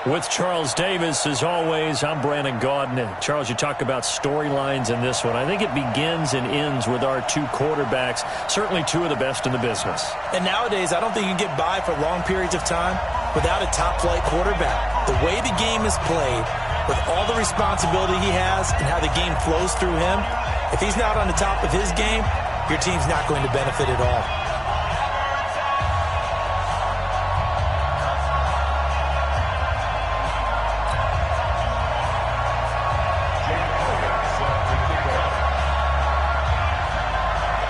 With Charles Davis, as always, I'm Brandon Gaudin. And Charles, you talk about storylines in this one. I think it begins and ends with our two quarterbacks, certainly two of the best in the business. And nowadays, I don't think you can get by for long periods of time without a top-flight quarterback. The way the game is played, with all the responsibility he has and how the game flows through him, if he's not on the top of his game, your team's not going to benefit at all.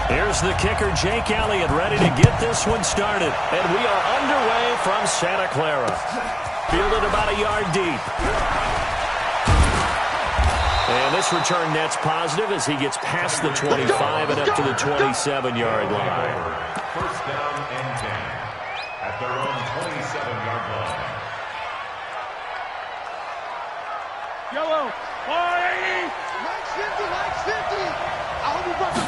Here's the kicker, Jake Elliott, ready to get this one started. And we are underway from Santa Clara. Fielded about a yard deep. And this return net's positive as he gets past the 25 and up to the 27-yard line. First down and 10 at their own 27-yard line. Yellow, 480. Likes 50. I hope you brought the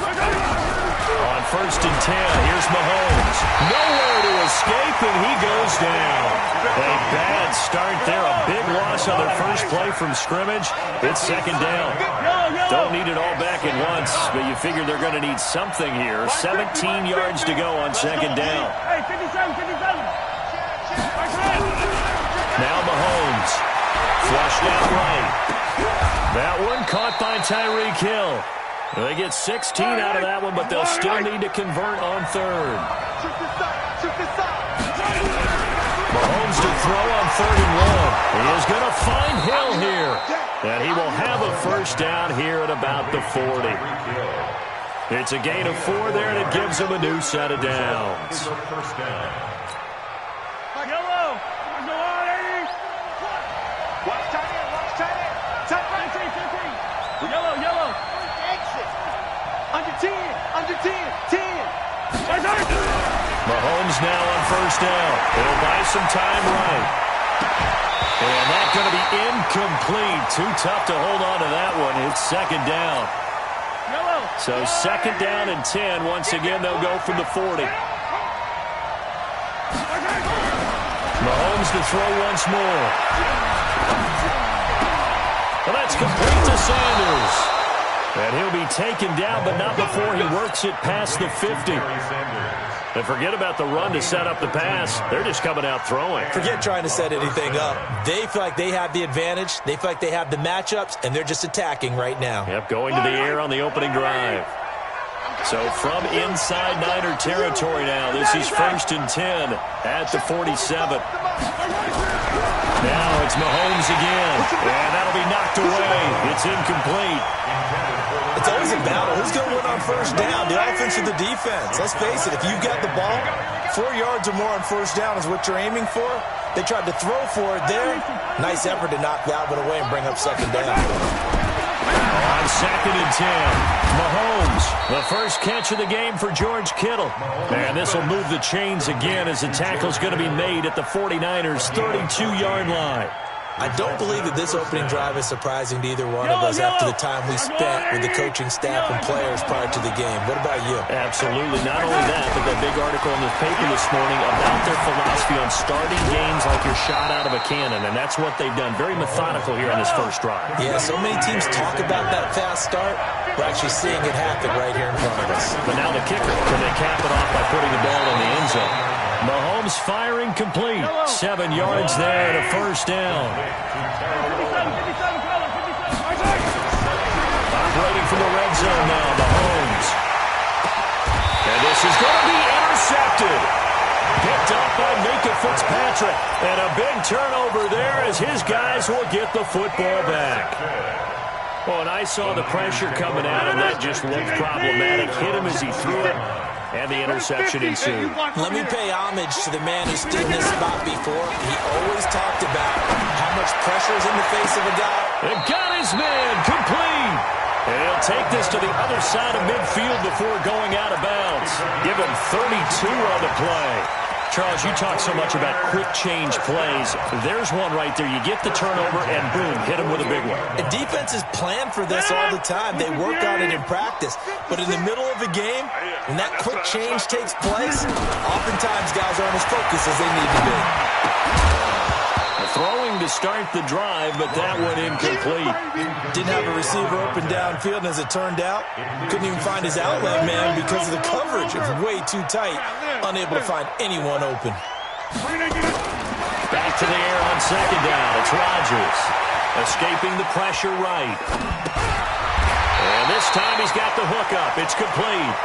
On first and 10, here's Mahomes. Nowhere to escape, and he goes down. A bad start there, a big loss on their first play from scrimmage. It's second down. Don't need it all back at once, but you figure they're going to need something here. 17 yards to go on second down. Now Mahomes. Flushed out right. That one caught by Tyreek Hill. They get 16 out of that one, but they'll still need to convert on third. Mahomes to throw on third and one. He is going to find Hill here. And he will have a first down here at about the 40. It's a gain of 4 there, and it gives him a new set of downs. Yellow, there's a 180. Watch tight end, watch tight end. Yellow, yellow. Exit. Under 10, 10. Mahomes now on first down. It'll buy some time right. And that's going to be incomplete. Too tough to hold on to that one. It's second down. So second down and 10. Once again, they'll go from the 40. Mahomes to throw once more. Well, that's complete to Sanders. And he'll be taken down, but not before he works it past the 50. And forget about the run to set up the pass. They're just coming out throwing. Forget trying to set anything up. They feel like they have the advantage. They feel like they have the matchups, and they're just attacking right now. Yep, going to the air on the opening drive. So from inside Niner territory now, this is first and 10 at the 47. Now it's Mahomes again, and that'll be knocked away. It's incomplete. It's always a battle. Who's going to win on first down, the offense or the defense? Let's face it, if you've got the ball, 4 yards or more on first down is what you're aiming for. They tried to throw for it there. Nice effort to knock that one away and bring up second down. On second and 10, Mahomes, the first catch of the game for George Kittle. And this will move the chains again as the tackle's going to be made at the 49ers' 32-yard line. I don't believe that this opening drive is surprising to either one of us after the time we spent with the coaching staff and players prior to the game. What about you? Absolutely. Not only that, but that big article in the paper this morning about their philosophy on starting games like you're shot out of a cannon, and that's what they've done. Very methodical here on this first drive. Yeah, so many teams talk about that fast start. We're actually seeing it happen right here in front of us. But now the kicker, can they cap it off by putting the ball in the end zone? Mahomes firing complete. 7 yards there and a first down. Operating from the red zone now, Mahomes. And this is going to be intercepted. Picked up by Minka Fitzpatrick. And a big turnover there as his guys will get the football back. Oh, and I saw the pressure coming at him. That just looked problematic. Hit him as he threw it. And the interception ensued. Let me pay homage to the man who stood in this spot before. He always talked about how much pressure is in the face of a guy. And got his man complete. And he'll take this to the other side of midfield before going out of bounds. Give him 32 on the play. Charles, you talk so much about quick change plays. There's one right there. You get the turnover, and boom, hit him with a big one. And defenses plan for this all the time. They work on it in practice. But in the middle of the game, when that quick change takes place, oftentimes guys aren't as focused as they need to be. Throwing to start the drive, but that one incomplete. Didn't have a receiver open downfield, and as it turned out, couldn't even find his outlet man because of the coverage. It was way too tight, unable to find anyone open. Back to the air on second down. It's Rodgers. Escaping the pressure right. And this time he's got the hook up. It's complete.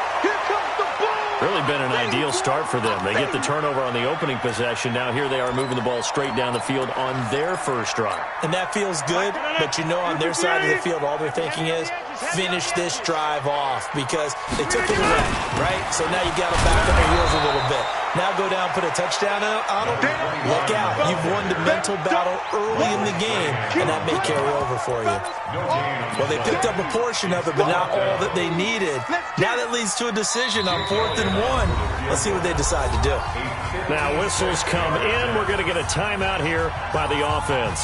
Really been an ideal start for them. They get the turnover on the opening possession. Now here they are moving the ball straight down the field on their first drive. And that feels good, but you know on their side of the field all they're thinking is finish this drive off because they took it away, right? So now you got them back on their heels a little bit. Now go down, put a touchdown on them. Look out. You've won the mental battle early in the game, and that may carry over for you. Well, they picked up a portion of it, but not all that they needed. Now that leads to a decision on 4th and 1. Let's see what they decide to do. Now whistles come in. We're going to get a timeout here by the offense.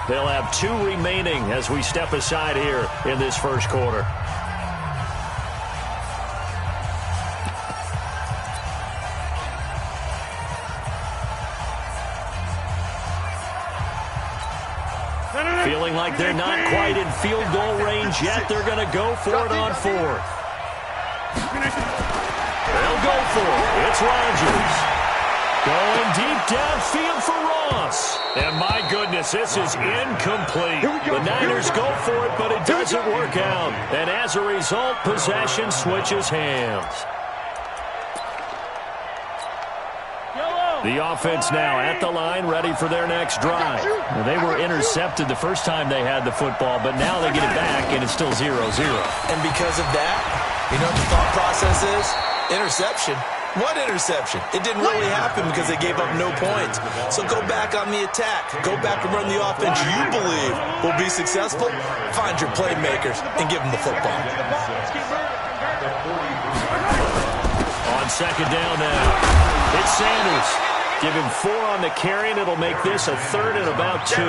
They'll have 2 remaining as we step aside here in this first quarter. Feeling like they're not quite in field goal range yet. They're going to go for it on 4th. They'll go for it. It's Rodgers. Going deep downfield for Ross. And my goodness, this is incomplete. The Niners go for it, but it doesn't work out. And as a result, possession switches hands. The offense now at the line, ready for their next drive. Well, they were intercepted the first time they had the football, but now they get it back, and it's still 0-0. And because of that, you know what the thought process is? Interception. What interception? It didn't really happen because they gave up no points. So go back on the attack. Go back and run the offense you believe will be successful. Find your playmakers and give them the football. On second down now, it's Sanders. Give him 4 on the carry, and it'll make this a 3rd and about 2.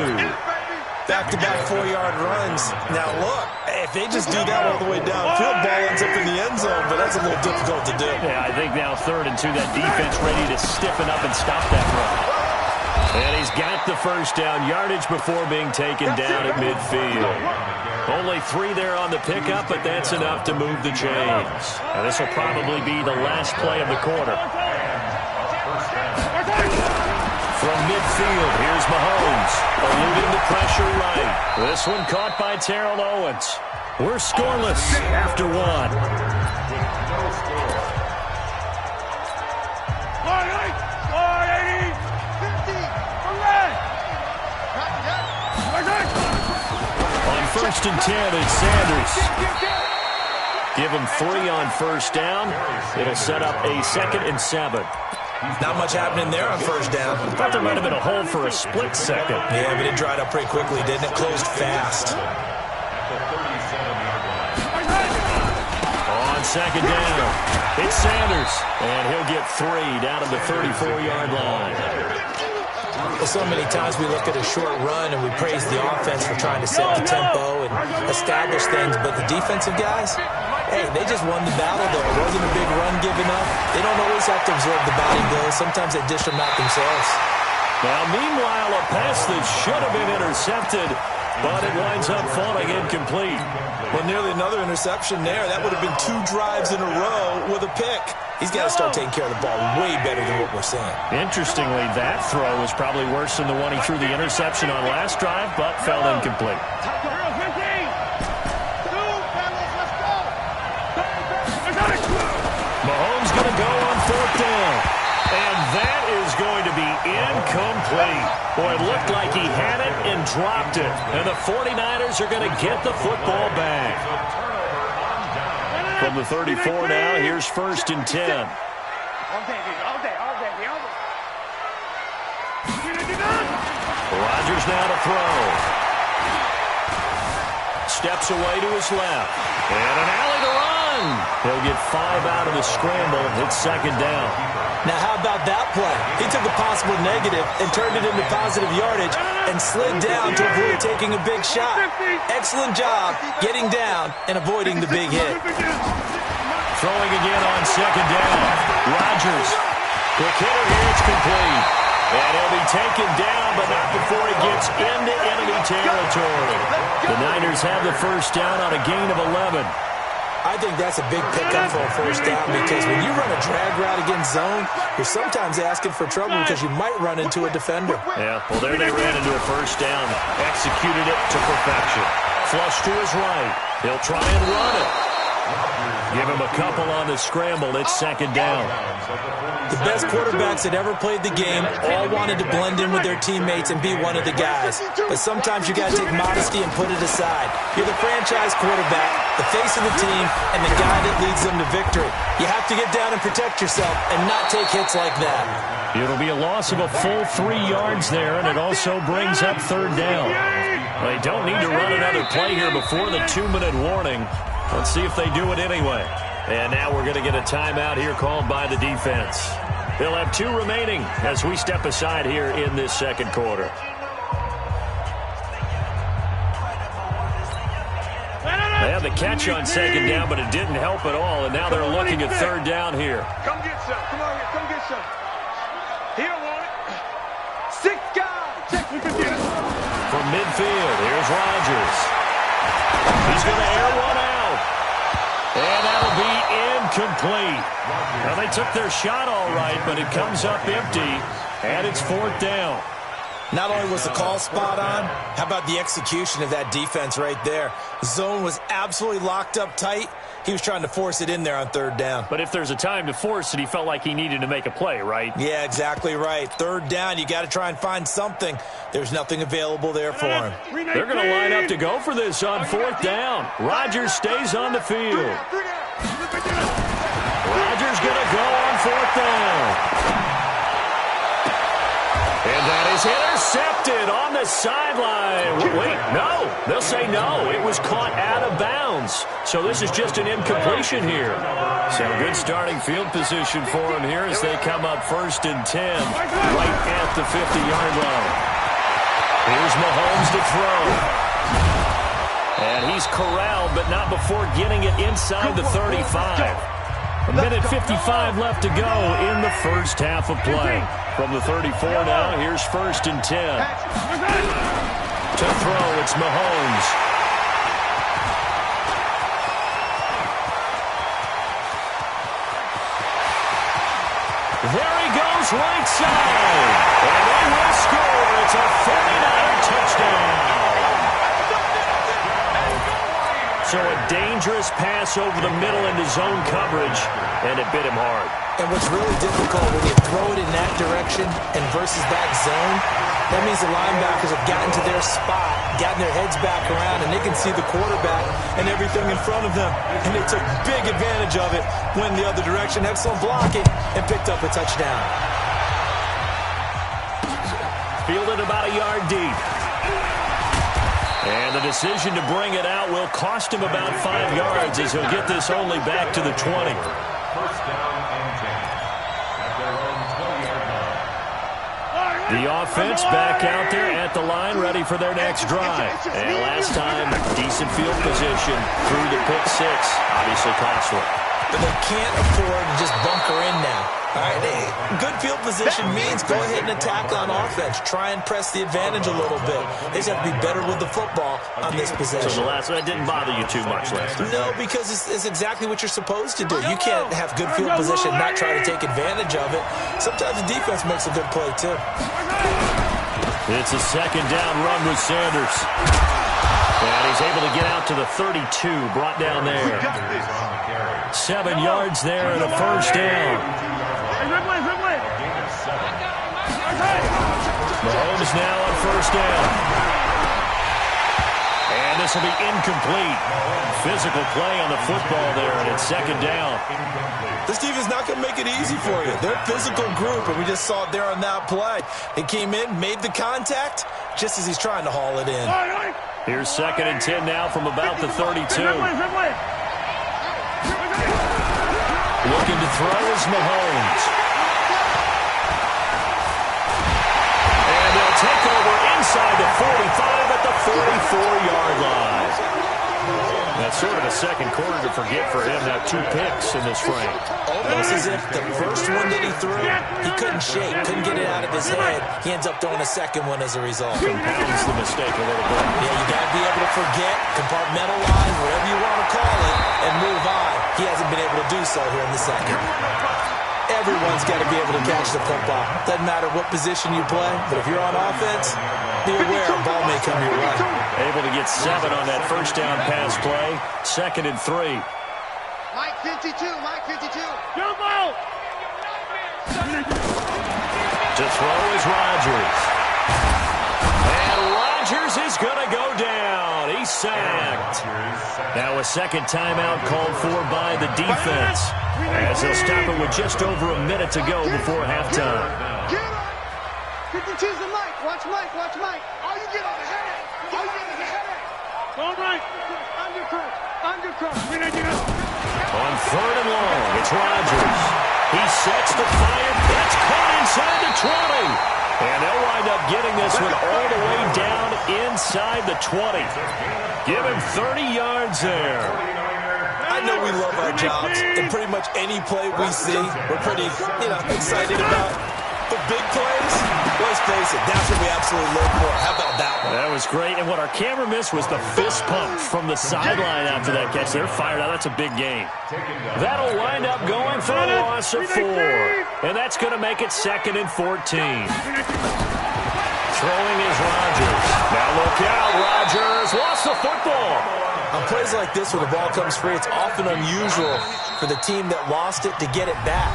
Back-to-back 4-yard runs. Now, look, if they just do that all the way downfield, ball ends up in the end zone, but that's a little difficult to do. Yeah, I think now 3rd and 2, that defense ready to stiffen up and stop that run. And he's got the first down, yardage before being taken down at midfield. Only 3 there on the pickup, but that's enough to move the chains. Now, this will probably be the last play of the quarter. From midfield, here's Mahomes, eluding the pressure right. This one caught by Terrell Owens. We're scoreless after 1. On 1st and 10, it's Sanders. Give him 3 on first down. It'll set up a 2nd and 7. Not much happening there on first down. I thought there might have been a hole for a split second. Yeah, but it dried up pretty quickly, didn't it? Closed fast. On second down, it's Sanders. And he'll get 3 down to the 34-yard line. Well, so many times we look at a short run and we praise the offense for trying to set the tempo and establish things, but the defensive guys, hey, they just won the battle, though. It wasn't a big run given up. They don't always have to absorb the body blows. Sometimes they dish them out themselves. Now, meanwhile, a pass that should have been intercepted, but it winds up falling incomplete. Well, nearly another interception there. That would have been 2 drives in a row with a pick. He's got to start taking care of the ball way better than what we're seeing. Interestingly, that throw was probably worse than the one he threw the interception on last drive, but fell incomplete. Mahomes going to go on 4th down. And that is going to be incomplete. Boy, it looked like he had it and dropped it. And the 49ers are going to get the football back. From the 34 now, here's 1st and 10. Rodgers now to throw. Steps away to his left. And an alley to run. He'll get 5 out of the scramble. It's 2nd down. Now, how about that play? He took a possible negative and turned it into positive yardage and slid down to avoid taking a big shot. Excellent job getting down and avoiding the big hit. Throwing again on 2nd down. Rodgers. Quick hitter here. It's complete. And he'll be taken down, but not before he gets into enemy territory. The Niners have the first down on a gain of 11. I think that's a big pickup for a first down because when you run a drag route against zone, you're sometimes asking for trouble because you might run into a defender. Yeah, well, there they ran into a first down. Executed it to perfection. Flush to his right. He'll try and run it. Give him a couple on the scramble. It's second down. The best quarterbacks that ever played the game all wanted to blend in with their teammates and be one of the guys. But sometimes you got to take modesty and put it aside. You're the franchise quarterback, the face of the team, and the guy that leads them to victory. You have to get down and protect yourself and not take hits like that. It'll be a loss of a full 3 yards there, and it also brings up third down. They don't need to run another play here before the 2-minute warning. Let's see if they do it anyway. And now we're going to get a timeout here called by the defense. They'll have 2 remaining as we step aside here in this second quarter. They had the catch on second down, but it didn't help at all, and now they're looking at third down here. Come get some. Come on here. Come get some. He don't want it. 6 guys. Check. From midfield, here's Rodgers. He's going to air one out. And that'll be incomplete. Now, they took their shot all right, but it comes up empty, and it's fourth down. Not only was the call spot on, how about the execution of that defense right there? Zone was absolutely locked up tight. He was trying to force it in there on third down. But if there's a time to force it, he felt like he needed to make a play, right? Yeah, exactly right. Third down, you got to try and find something. There's nothing available there for him. They're going to line up to go for this on fourth down. Rodgers stays on the field. Rodgers going to go on fourth down. And that is intercepted on the sideline. Wait, no. They'll say no. It was caught out of bounds. So this is just an incompletion here. So good starting field position for him here as they come up 1st and 10 right at the 50-yard line. Here's Mahomes to throw. And he's corralled, but not before getting it inside the 35. A minute 55 left to go in the first half of play. From the 34 now, here's 1st and 10. To throw, it's Mahomes. There he goes, right side. And they will score. It's a 49er touchdown. So a dangerous pass over the middle into zone coverage, and it bit him hard. And what's really difficult when you throw it in that direction and versus that zone, that means the linebackers have gotten to their spot, gotten their heads back around, and they can see the quarterback and everything in front of them. And they took big advantage of it, went the other direction, excellent blocking, and picked up a touchdown. Fielded about a yard deep. And the decision to bring it out will cost him about 5 yards as he'll get this only back to the 20. First down and 10 at their own 20-yard line. The offense back out there at the line, ready for their next drive. And last time, decent field position through the pick six. Obviously costly. But they can't afford to just bunker in now. All right, good field position means go ahead and attack on offense. Try and press the advantage a little bit. They just have to be better with the football on this possession. So the last one didn't bother you too much last time? No, because it's exactly what you're supposed to do. You can't have good field position and not try to take advantage of it. Sometimes the defense makes a good play, too. It's a second down run with Sanders. And he's able to get out to the 32, brought down there. 7 yards there and a first down. Mahomes now on first down. And this will be incomplete. Physical play on the football there, and it's second down. This defense is not going to make it easy for you. They're a physical group, and we just saw it there on that play. He came in, made the contact, just as he's trying to haul it in. Here's 2nd and 10 now from about the 32. Looking to throw is Mahomes. And they'll take over inside the 45 at the 44-yard line. That's Sort of a second quarter to forget for him. Now 2 picks in this frame. Almost as if the first one that he threw, he couldn't shake, couldn't get it out of his head. He ends up throwing a second one as a result. Compounds the mistake a little bit. Yeah, you got to be able to forget, compartmentalize, whatever you want to call it, and move on. He hasn't been able to do so here in the second. Everyone's got to be able to catch the football. Doesn't matter what position you play, but if you're on offense, be aware a ball may come your way. Able to get 7 on that first down pass play. 2nd and 3. Mike 52, Mike 52. Jump out! To throw is Rodgers. And Rodgers is going to go down. He's sacked. Now a second timeout called for by the defense, as they'll stop it with just over a minute to go before halftime. Get up! 52's the Mike. Watch Mike, watch Mike. All you get is a headache. All you get is a headache. Don't right. Undercut, undercut. On 3rd and long, it's Rodgers. He sets the fire. That's caught inside the 20. And they'll wind up getting this one all the way down inside the 20. Give him 30 yards there. I know we love our jobs, and pretty much any play we see, we're pretty, excited about. The big plays, let's face it, that's what we absolutely live for. How about that one? That was great, and what our camera missed was the fist pump from the sideline after that catch. They're fired out. That's a big game. That'll wind up going for a loss of 4, and that's going to make it 2nd and 14. Throwing is Rodgers. Now look out, Rodgers lost the football. On plays like this where the ball comes free, it's often unusual for the team that lost it to get it back,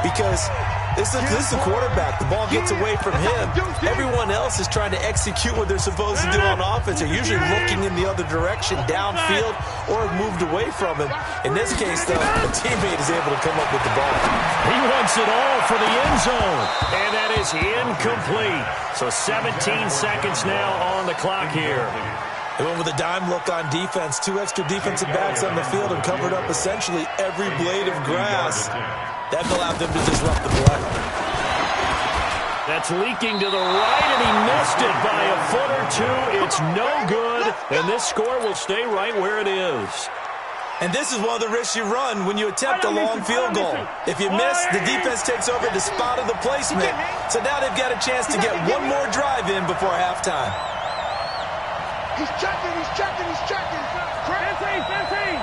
because this is the quarterback. The ball gets away from him. Everyone else is trying to execute what they're supposed to do on offense. They're usually looking in the other direction, downfield, or have moved away from him. In this case, though, a teammate is able to come up with the ball. He wants it all for the end zone, and that is incomplete. So 17 seconds now on the clock here. They went with a dime look on defense. 2 extra defensive backs on the field and covered up essentially every blade of grass. That allowed them to disrupt the play. That's leaking to the right, and he missed it by a foot or 2. It's no good, and this score will stay right where it is. And this is one of the risks you run when you attempt a long field goal. If you miss, the defense takes over the spot of the placement. So now they've got a chance to get one more drive in before halftime. He's checking, he's checking, he's checking. 15.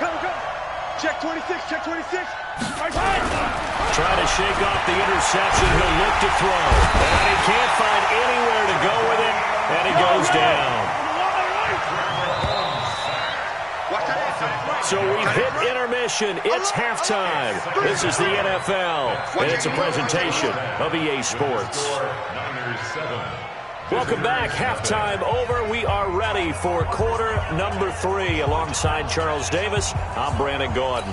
Come. Check 26, check 26. Trying to shake off the interception. He'll look to throw. And he can't find anywhere to go with it. And he goes down. So we've hit intermission. It's halftime. This is the NFL. And it's a presentation of EA Sports. Welcome back. Halftime over. We are ready for quarter number 3. Alongside Charles Davis, I'm Brandon Gordon.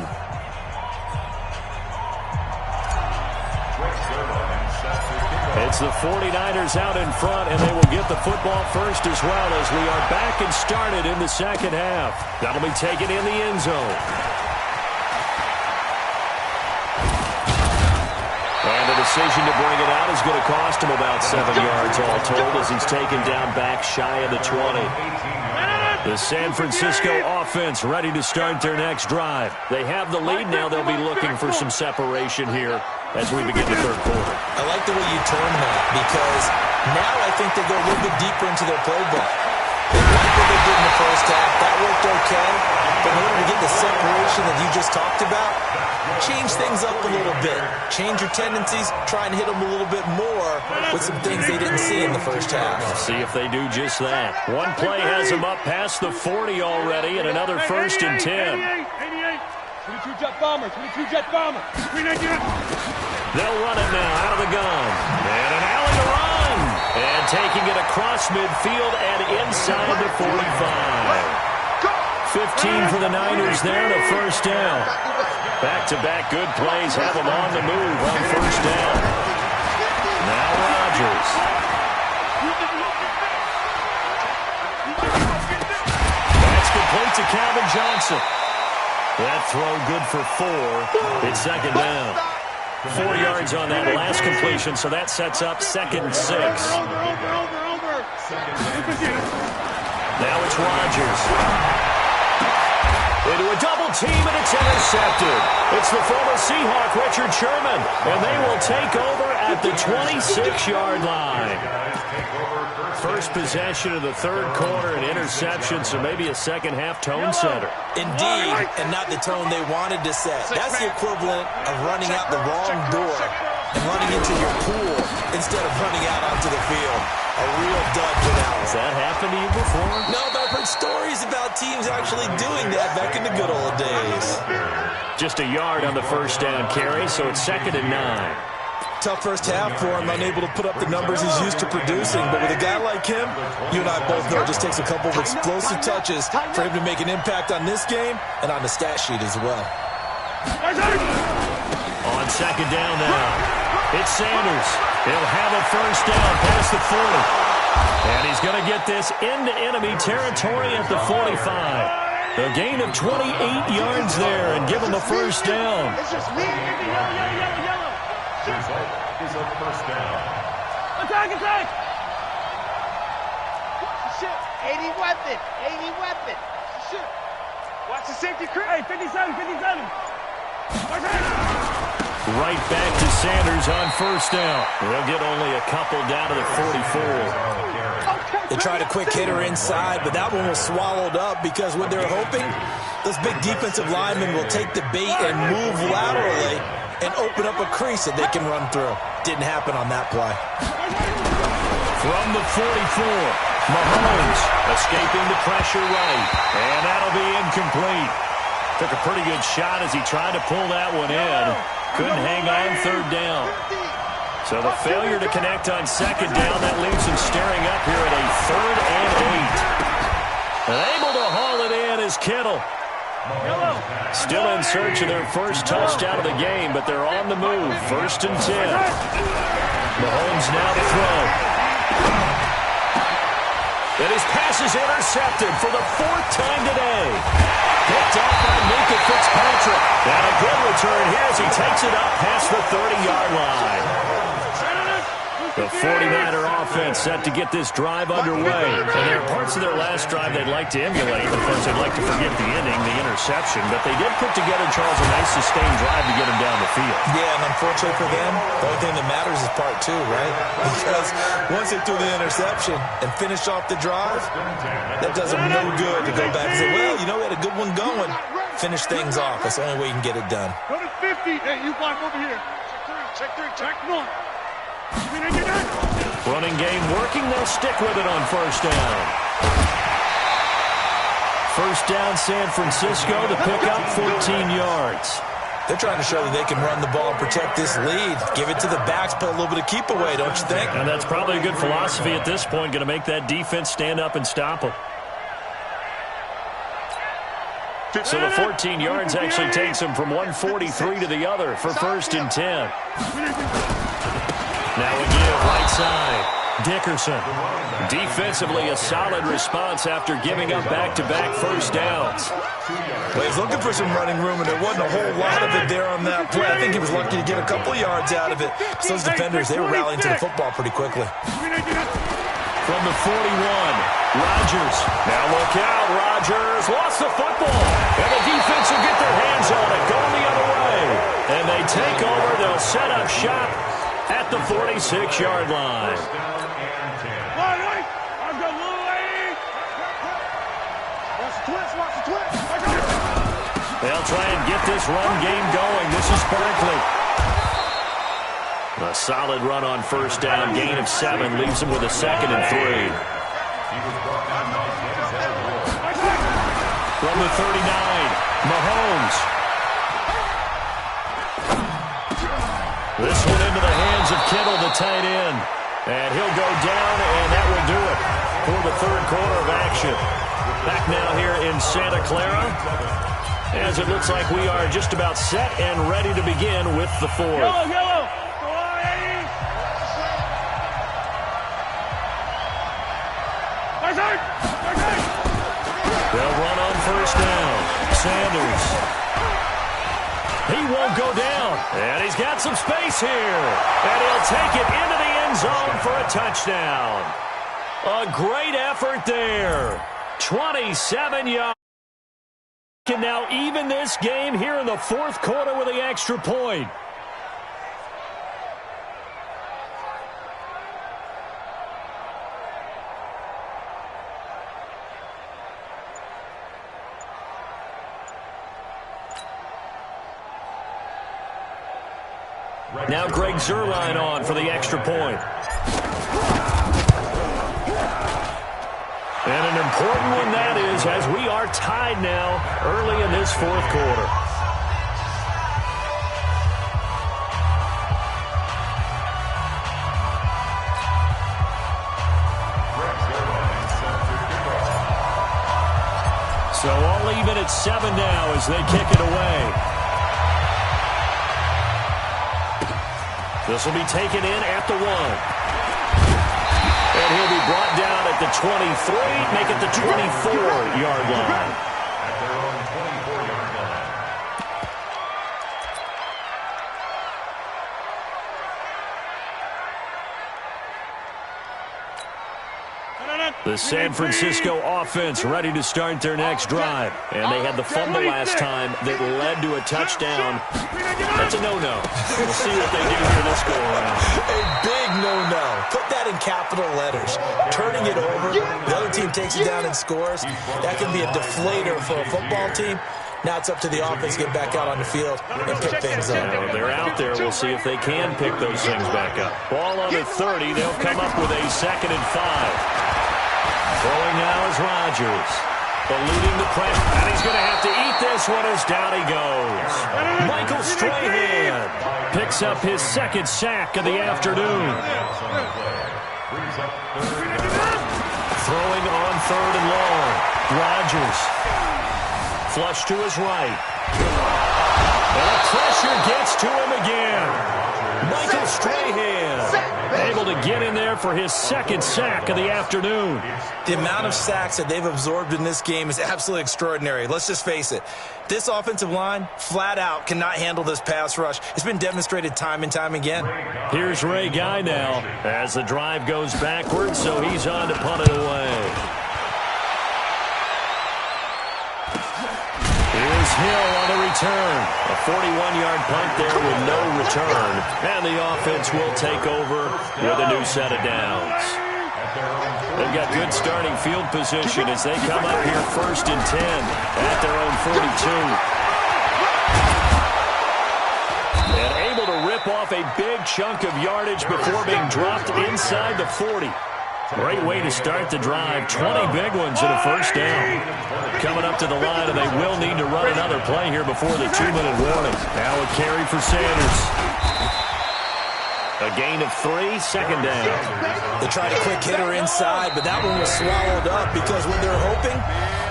It's the 49ers out in front, and they will get the football first as well, as we are back and started in the second half. That'll be taken in the end zone. And the decision to bring it out is going to cost him about 7 yards all told, as he's taken down back shy of the 20. The San Francisco offense ready to start their next drive. They have the lead now. They'll be looking for some separation here as we begin the third quarter. I like the way you term that, because now I think they go a little bit deeper into their playbook. They like what they did in the first half. That worked okay. But in order to get the separation that you just talked about, change things up a little bit. Change your tendencies. Try and hit them a little bit more with some things they didn't see in the first half. See if they do just that. One play has them up past the 40 already, and another 1st and 10. 22 jet bomber, 22 jet bomber. They'll run it now out of the gun. And an alley to run. And taking it across midfield and inside the 45. 15 for the Niners there and a first down. Back-to-back good plays have them on the move on first down. Now Rodgers. That's complete to Calvin Johnson. That throw good for 4. It's second down. 4 yards on that last completion, so that sets up 2nd and 6. Now it's Rodgers. Into a double team, and it's intercepted. It's the former Seahawk, Richard Sherman, and they will take over at the 26-yard line. First possession of the third quarter, an interception, so maybe a second-half tone setter. Indeed, and not the tone they wanted to set. That's the equivalent of running out the wrong door and running into your pool instead of running out onto the field. A real dud for that one. Has that happened to you before? No, but I've heard stories about teams actually doing that back in the good old days. Just a yard on the first down carry, so it's 2nd and 9. Tough first half for him, unable to put up the numbers he's used to producing. But with a guy like him, you and I both know it just takes a couple of explosive touches for him to make an impact on this game and on the stat sheet as well. On 2nd down now, it's Sanders. He'll have a first down past the 40. And he's going to get this into enemy territory at the 45. A gain of 28 yards there and give him a first down. It's just me. Yellow. Result is a first down. Attack! Shit. 80 weapon. Shit. Watch the safety crew. Hey, 57. Right back to Sanders on first down. They'll get only a couple down to the 44. They tried a quick hitter inside, but that one was swallowed up because what they're hoping, those big defensive linemen will take the bait and move laterally and open up a crease that they can run through. Didn't happen on that play. From the 44, Mahomes escaping the pressure right, and that'll be incomplete. Took a pretty good shot as he tried to pull that one in. Couldn't hang on 3rd down. So the failure to connect on 2nd down, that leaves him staring up here at a 3rd and 8. And able to haul it in is Kittle. Still in search of their first touchdown of the game, but they're on the move. 1st and 10. Mahomes now to throw. And his pass is intercepted for the 4th time today. Picked up by Fitzpatrick. And a good return here as he takes it up past the 30-yard line. The 49er offense set to get this drive underway. And there are parts of their last drive they'd like to emulate. Of course, they'd like to forget the ending, the interception. But they did put together, Charles, a nice sustained drive to get them down the field. Yeah, and unfortunately for them, the only thing that matters is part 2, right? Because once they threw the interception and finished off the drive, that does them no good to go back and say, well, you know, we had a good one going. Finish things off. That's the only way you can get it done. Go to 50. Hey, you block over here. Check 1. Running game working. They'll stick with it on 1st down. 1st down, San Francisco. The pickup, 14 yards. They're trying to show that they can run the ball and protect this lead. Give it to the backs, play a little bit of keep away, don't you think? And that's probably a good philosophy at this point. Going to make that defense stand up and stop them. So the 14 yards actually takes them from 143 to the other for 1st and 10. Now a give right side. Dickerson. Defensively, a solid response after giving up back-to-back first downs. Well, he's looking for some running room, and there wasn't a whole lot of it there on that play. I think he was lucky to get a couple yards out of it. So those defenders, they were rallying to the football pretty quickly. From the 41, Rodgers. Now look out, Rodgers lost the football. And the defense will get their hands on it, going the other way. And they take over. They'll set up shop at the 46-yard line. They'll try and get this run game going. This is Barkley. A solid run on 1st down. Gain of 7 leaves him with a 2nd and 3. From the 39, Mahomes. This one into the hands of Kittle, the tight end. And he'll go down, and that will do it for the 3rd quarter of action. Back now here in Santa Clara, as it looks like we are just about set and ready to begin with the 4th. Yellow. They'll run on 1st down. Sanders. He won't go down. And he's got some space here. And he'll take it into the end zone for a touchdown. A great effort there. 27 yards. Can now even this game here in the fourth quarter with the extra point. Now Greg Zuerlein on for the extra point. And an important one that is, as we are tied now early in this fourth quarter. So all even at 7 now as they kick it away. This will be taken in at the 1. And he'll be brought down at the 23, make it the 24-yard line. At their own 24-yard line. The San Francisco offense ready to start their next drive. And they had the fumble last time that led to a touchdown. That's a no-no. We'll see what they do for this go-around. A big no-no. Put that in capital letters. Turning it over, the other team takes it down and scores. That can be a deflator for a football team. Now it's up to the offense to get back out on the field and pick things up. Now they're out there. We'll see if they can pick those things back up. Ball on the 30. They'll come up with a 2nd and 5. Throwing now is Rodgers. Eluding the pressure. And he's going to have to eat this one as down he goes. Michael Strahan picks up his 2nd sack of the afternoon. Throwing on 3rd and long. Rodgers. Flush to his right. And the pressure gets to him again. Michael Strahan able to get in there for his 2nd sack of the afternoon. The amount of sacks that they've absorbed in this game is absolutely extraordinary. Let's just face it. This offensive line, flat out, cannot handle this pass rush. It's been demonstrated time and time again. Here's Ray Guy now as the drive goes backwards, so he's on to punt it away. Here's Hill on the return. A 41-yard punt there with no return. And the offense will take over with a new set of downs. They've got good starting field position as they come up here 1st and 10 at their own 42. And able to rip off a big chunk of yardage before being dropped inside the 40. Great way to start the drive. 20 big ones and a 1st down. Coming up to the line, and they will need to run another play here before the 2-minute warning. Now a carry for Sanders. A gain of 3, 2nd down. They tried a quick hitter inside, but that one was swallowed up because what they're hoping,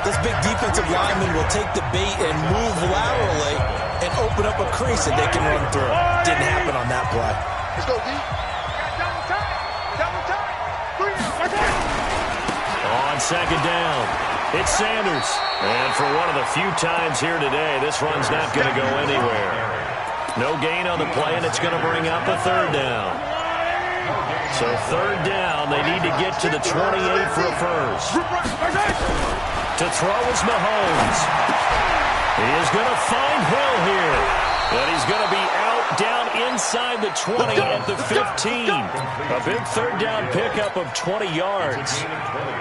this big defensive lineman will take the bait and move laterally and open up a crease that they can run through. Didn't happen on that play. Let's go, D. Double time. On 2nd down, it's Sanders. And for one of the few times here today, this run's not going to go anywhere. No gain on the play, and it's going to bring up a 3rd down. So 3rd down, they need to get to the 28 for a first. To throw is Mahomes. He is going to find Hill here. And he's going to be out down inside the 20 at the 15. A big 3rd down pickup of 20 yards.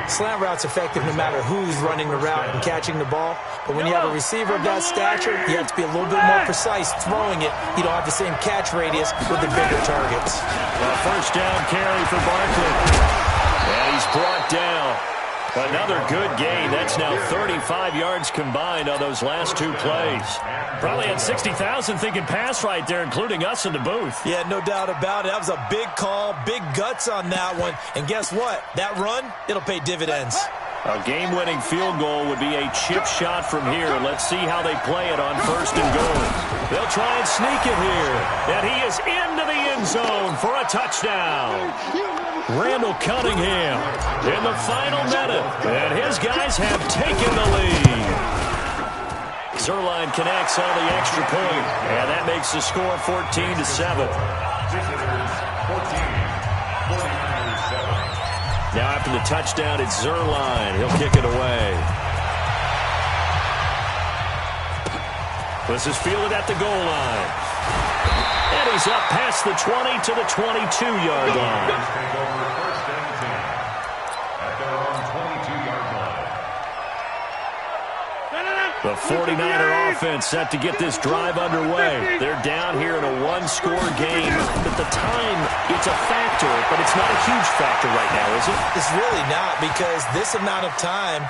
Slant route's effective no matter who's running the route and catching the ball. But when you have a receiver of that stature, you have to be a little bit more precise throwing it. You don't have the same catch radius with the bigger targets. A 1st down carry for Barkley. And he's brought down. Another good gain. That's now 35 yards combined on those last 2 plays. Probably had 60,000 thinking pass right there, including us in the booth. Yeah, no doubt about it. That was a big call, big guts on that one. And guess what? That run, it'll pay dividends. A game-winning field goal would be a chip shot from here. Let's see how they play it on 1st and goal. They'll try and sneak it here. And he is into the end zone for a touchdown. Randall Cunningham in the final minute. And his guys have taken the lead. Zuerlein connects on the extra point. And that makes the score 14-7. Now after the touchdown, it's Zerline. He'll kick it away. This is fielded at the goal line. And he's up past the 20 to the 22-yard line. Take over first and 10 at their own 22-yard line. The 49er offense set to get this drive underway. They're down here in a one-score game. At the time, it's a factor, but it's not a huge factor right now, is it? It's really not, because this amount of time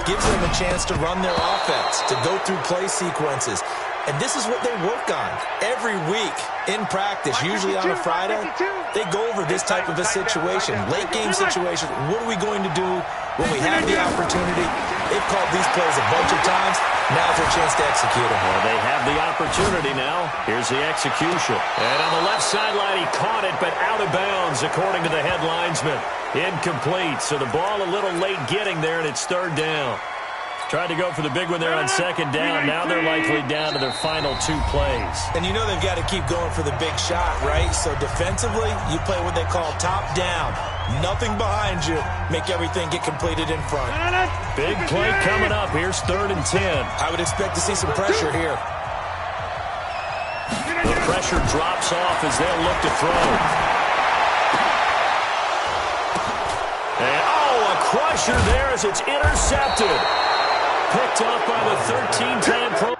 gives them a chance to run their offense, to go through play sequences. And this is what they work on every week in practice, usually on a Friday. They go over this type of a situation, late-game situation. What are we going to do when we have the opportunity? They've called these plays a bunch of times. Now's their chance to execute them. Well, they have the opportunity now. Here's the execution. And on the left sideline, he caught it, but out of bounds, according to the head linesman. Incomplete, so the ball a little late getting there, and it's third down. Tried to go for the big one there on second down. Now they're likely down to their final 2 plays. And you know they've got to keep going for the big shot, right? So defensively, you play what they call top down. Nothing behind you. Make everything get completed in front. Big play coming up. Here's 3rd and 10. I would expect to see some pressure here. The pressure drops off as they'll look to throw. And, a crusher there as it's intercepted. Picked up by the 13-time pro.